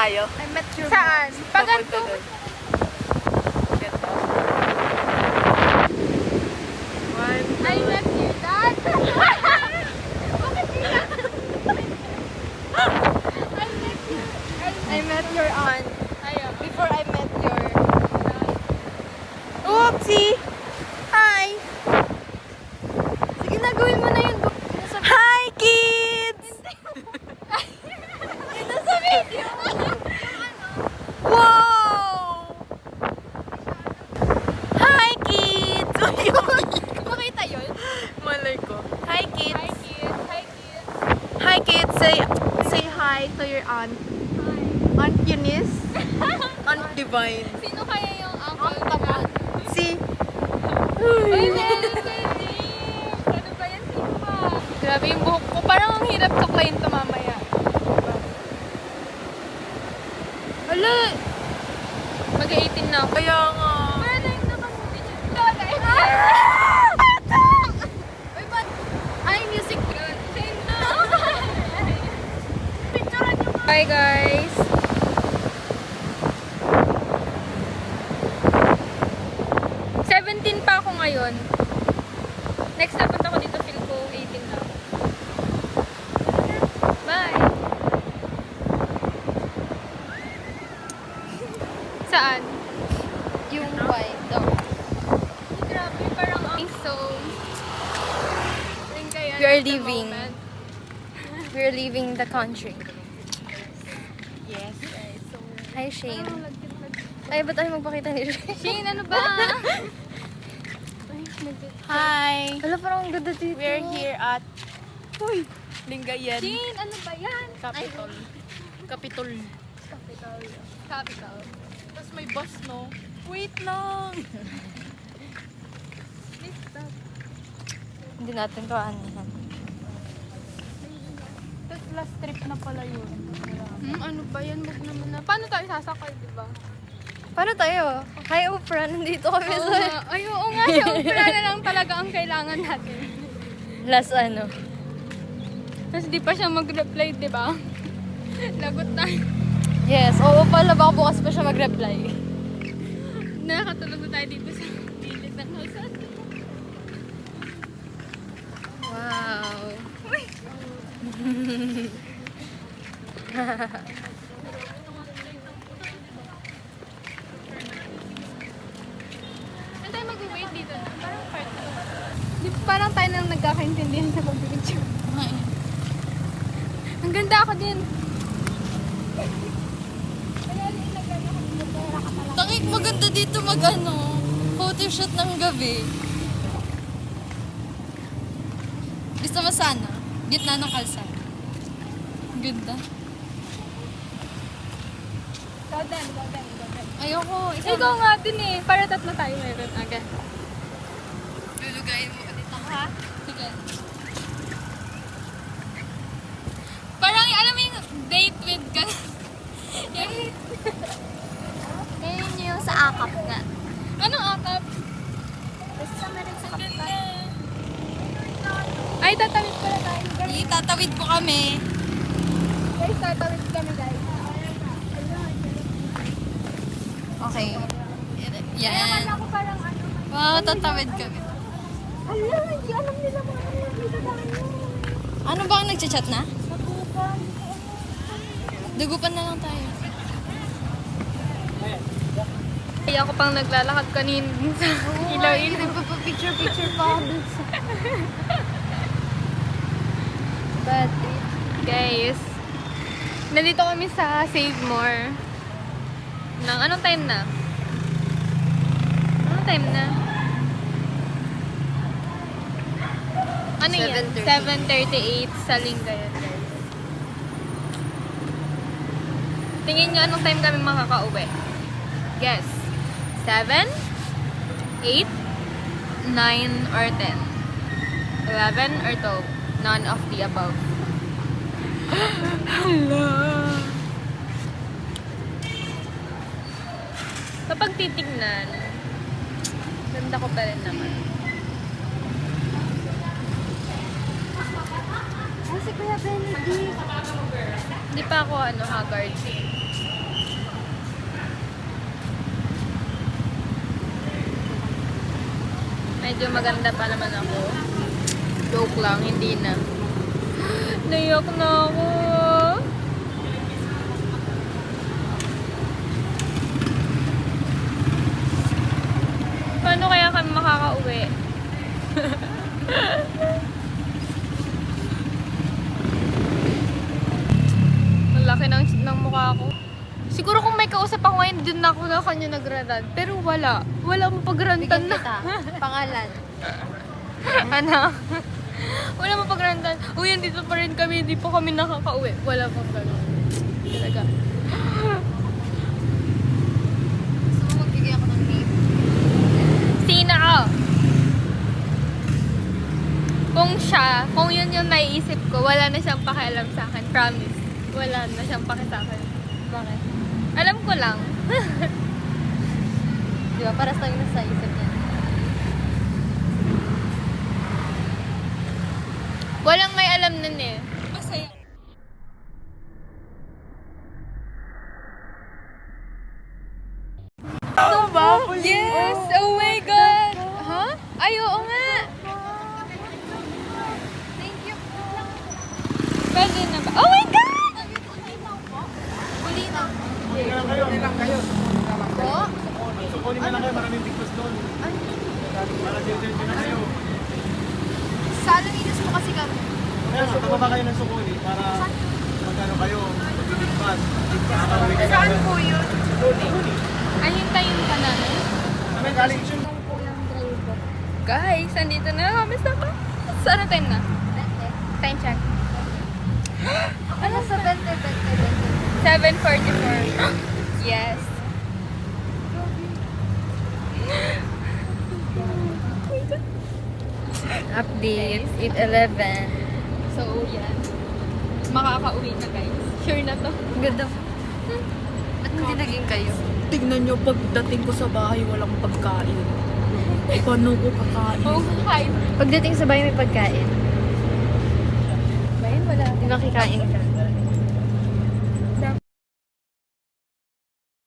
tayo. I met your Saan? Papunta Paganto. doon. Ganda. I met your dad. Bakit sila? I met your aunt. Ayaw. Before I met your Oopsie! Hi! Sige na, gawin mo na yun. Hi, kids! Ito sa video! Wow! Hi, kids! Makita yun? Malay ko. Hi, Hi, kids! kids. Hi, kids. Hi, kids! Say hi to your aunt. Aunt Eunice. Aunt Divine. Sino kaya yung uncle nila? Si... Ay, meron kayo, Dave. Ano ba yan? Sino ba? Grabe yung buhok ko. Parang ang hirap tuklayin to mamaya. Wala. Mag-18 na ako. Kaya nga. Wala na yung nakamuti dyan. Lola, Uy, ba't? Ay, music yun. Picturean nyo. Hi, guys. Pa ako ngayon. Next na punta ko dito, feel ko 18 na ako. Bye! Saan? Yung white daw. Grabe, parang ang so... We are leaving. We're leaving the country. Yes. Hi, Shane. Ay, ba't tayo magpakita ni Shane? Shane, ano ba? Hi. Wala, parang ang ganda dito. We're here at Lingayen. Shane, ano ba yan? Capitol. Capitol. Capital. Tapos may bus, no? Wait lang. Please stop. Hindi natin to ano. Tapos last trip na pala yun. Ano ba yan? Wag naman na. Paano tayo sasakay, di ba? Paano tayo? Hi, Oprah. Nandito kami Oo sa... nga. Ay, oo nga. Siya, opera na lang talaga ang kailangan natin. Last ano. Tapos di pa siya mag-reply, di ba? Lagot tayo. Yes, oo pala. Baka bukas pa siya mag-reply. Nakakatulog na tayo dito sa gilid ng house. Wow. Saan tayo mag-wait dito na? Parang part na. Di parang tayo nang nagkakaintindihan sa pag-picture. Ang ganda ako din. Tangik, maganda dito mag-ano. Photoshoot ng gabi. Gusto mo sana? Gitna ng kalsada. Ang ganda. Golden. Ayoko. Ikaw nga din eh. Para tatlo tayo meron. Okay. Lulugayin mo dito. Ha? Sige. Parang, alam mo yung date with ka. Ngayon yung sa akap nga. Anong akap? Basta meron sa kapatid. Ay, tatawid pala tayo. Guys, Tatawid po kami. tatawid kami guys. Okay. Yan. Akala ko parang ano. Wow, tatawid kami. Alam, hindi alam nila mga ano yung pinadaan mo. Ano ba ang nagchat-chat na? Sabukan. Dugupan na lang tayo. Ay, ako pang naglalakad kanina sa ilaw-ilaw. Nagpapapicture-picture pa ako dun sa... Bad trip. Guys, nandito kami sa Save More. Anong time na? Anong time na? Ano yan? 7:38 sa Lingayen, guys. Tingin nyo anong time kami makaka-uwi? Guess. 7? 8? 9 or 10? 11 or 12? None of the above. Kapag titignan, ganda ko pa rin naman. Si Kuya Benedict. Di pa ako haggard. medyo maganda pa naman ako. Joke lang, hindi na. Naiyak na ako. Paano kaya kami makakauwi? Ang laki ng mukha ko. Siguro kung may kausap ako ngayon, dun na ako na kanya nagraran. Pero wala. Wala mong pagrantan na. Pangalan. Anak. Wala mong pagrantan. Uy, dito pa rin kami. Hindi pa kami nakakauwi. Wala pang gano'n. Talaga. Gusto mo magbigay ako ng name? Sina ka? Kung yun yung naiisip ko, wala na siyang pakialam sa akin. Promise. Wala na siyang paki sa akin. Bakit? Alam ko lang. Di ba? Paras lang yung nasa isip niya. Walang may alam nun eh. Masaya. Ito ba? Yes! Oh my God! Ha? Ay, oo nga! Thank you po. Pwede na ba? Oh my God! Huli na. Hindi lang kayo. Po? Sukunin na lang kayo, maraming bigos doon. Para diretso na kayo. Sa Alaminos po kasi kami. Kaya tababa kayo ng sukuli para magkano kayo, magbibigpas. Saan po yun? Ay, hintayin ka namin. Kami galing yun. Guys, andito na kami sa pa. Saan ang time na? Time check. Ano sa 20? 7:44. Yes. Update, 8:11. So, yan. Makakauwi na guys. Sure na to. Ganda. Ba't hindi naging kayo? Tignan nyo, pagdating ko sa bahay, walang pagkain. Paano ko kakain? Oh, hi. Pagdating sa bahay may pagkain. Bayan, wala. Di makikain ka.